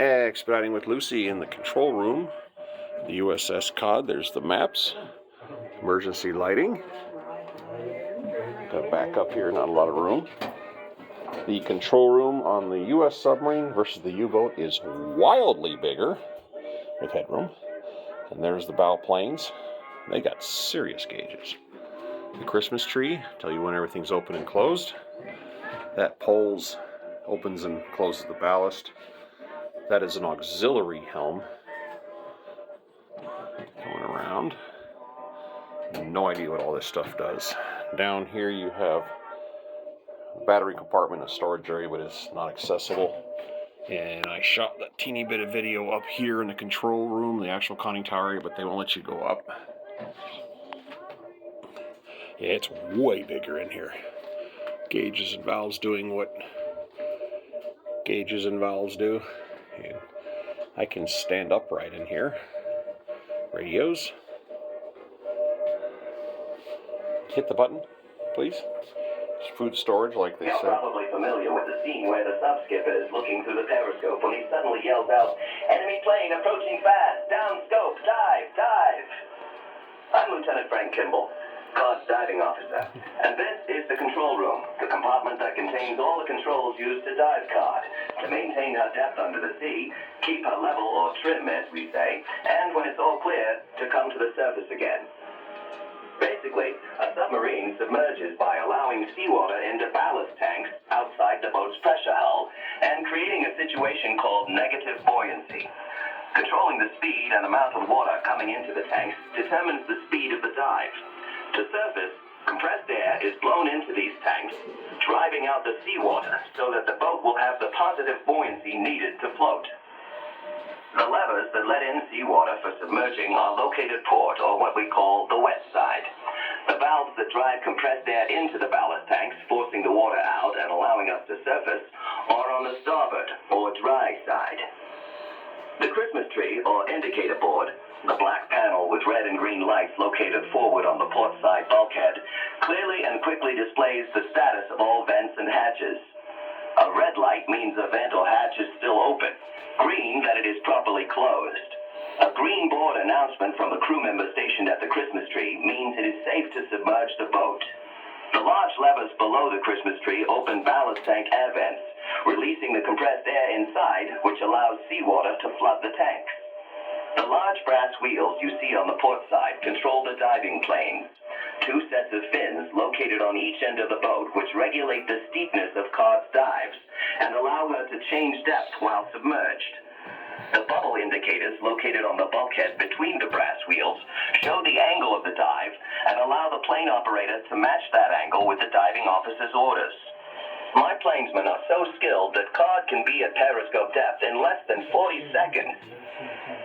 Expediting with Lucy in the control room. The USS Cod, there's the maps. Emergency lighting. Got to back up here, not a lot of room. The control room on the U.S. submarine versus the U-boat is wildly bigger with headroom. And there's the bow planes. They got serious gauges. The Christmas tree, tell you when everything's open and closed. That poles opens and closes the ballast. That is an auxiliary helm. Going around. No idea what all this stuff does. Down here you have a battery compartment, a storage area, but it's not accessible. And I shot that teeny bit of video up here in the control room, the actual conning tower area, but they won't let you go up. Yeah, it's way bigger in here. Gauges and valves doing what gauges and valves do. And I can stand upright in here. Radios. Hit the button, please. It's food storage, like they said. You're probably familiar with the scene where the sub-skipper is looking through the periscope when he suddenly yells out, "Enemy plane approaching fast! Down scope! Dive! Dive!" I'm Lieutenant Frank Kimball, Cod's diving officer, and this is the control room, the compartment that contains all the controls used to dive Cod, to maintain her depth under the sea, keep her level or trim, as we say, and when it's all clear, to come to the surface again. Basically, a submarine submerges by allowing seawater into ballast tanks outside the boat's pressure hull and creating a situation called negative buoyancy. Controlling the speed and amount of water coming into the tanks determines the speed of the dive. To surface, compressed air is blown into these tanks, driving out the seawater so that the boat will have the positive buoyancy needed to float. The levers that let in seawater for submerging are located port, or what we call the wet side. The valves that drive compressed air into the ballast tanks, forcing the water out and allowing us to surface, are on the starboard, or dry side. The Christmas tree, or indicator board, the black panel with red and green lights located forward on the port side bulkhead, clearly and quickly displays the status of all vents and hatches. A red light means a vent or hatch is still open. Green, that it is properly closed. A green board announcement from a crew member stationed at the Christmas tree means it is safe to submerge the boat. The large levers below the Christmas tree open ballast tank air vents, releasing the compressed air inside, which allows seawater to flood the tanks. The large brass wheels you see on the port side control the diving planes. Two sets of fins located on each end of the boat which regulate the steepness of Cod's dives and allow her to change depth while submerged. The bubble indicators located on the bulkhead between the brass wheels show the angle of the dive and allow the plane operator to match that angle with the diving officer's orders. My plainsmen are so skilled that Cod can be at periscope depth in less than 40 seconds.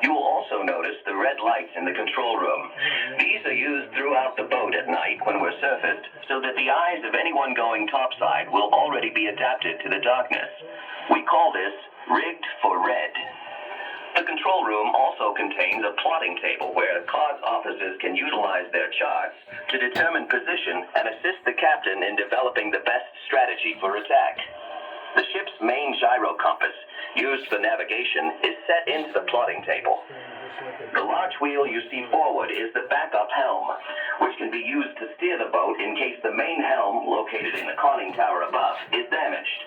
You will also notice the red lights in the control room. These are used throughout the boat at night when we're surfaced, so that the eyes of anyone going topside will already be adapted to the darkness. We call this rigged for red. The control room also contains a plotting table where Cod's officers can utilize their charts to determine position and assist the captain in developing the best strategy for attack. The ship's main gyro compass, used for navigation, is set into the plotting table. The large wheel you see forward is the backup helm, which can be used to steer the boat in case the main helm, located in the conning tower above, is damaged.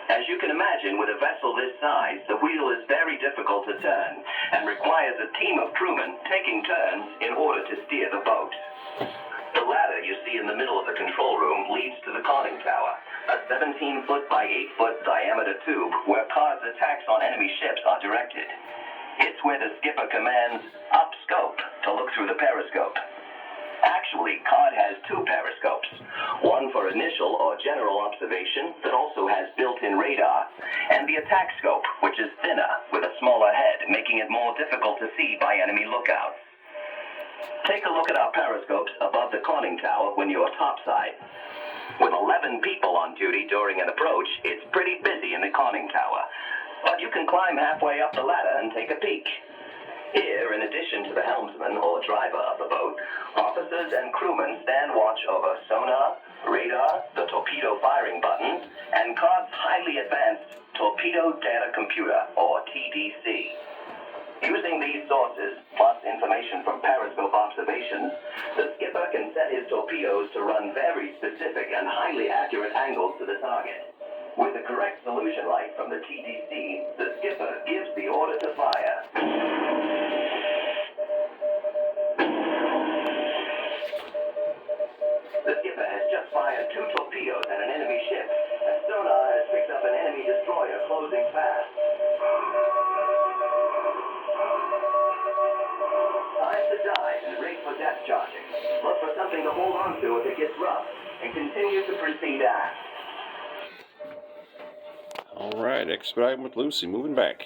As you can imagine, with a vessel this size, the wheel is very difficult to turn and requires a team of crewmen taking turns in order to steer the boat. The ladder you see in the middle of the control room leads to the conning tower, a 17-foot by 8-foot diameter tube where Cod's attacks on enemy ships are directed. It's where the skipper commands up scope to look through the periscope. Actually, Cod has two periscopes, one for initial or general observation that also has built-in radar, and the attack scope, which is thinner with a smaller head, making it more difficult to see by enemy lookouts. Take a look at our periscopes above the conning tower when you're topside. With 11 people on duty during an approach, it's pretty busy in the conning tower, but you can climb halfway up the ladder and take a peek. Here, in addition to the helmsman or driver of the boat, officers and crewmen stand watch over sonar, radar, the torpedo firing buttons, and Cod's highly advanced Torpedo Data Computer, or TDC. conditions, the skipper can set his torpedoes to run very specific and highly accurate angles to the target. With the correct solution light from the TTC, the skipper gives the order to fire. The skipper has just fired 2 torpedoes at an enemy ship, and sonar has picked up an enemy destroyer closing fast. Time to dive and rig for depth charging. Look for something to hold on to if it gets rough, and continue to proceed aft. All right, expediting with Lucy, moving back.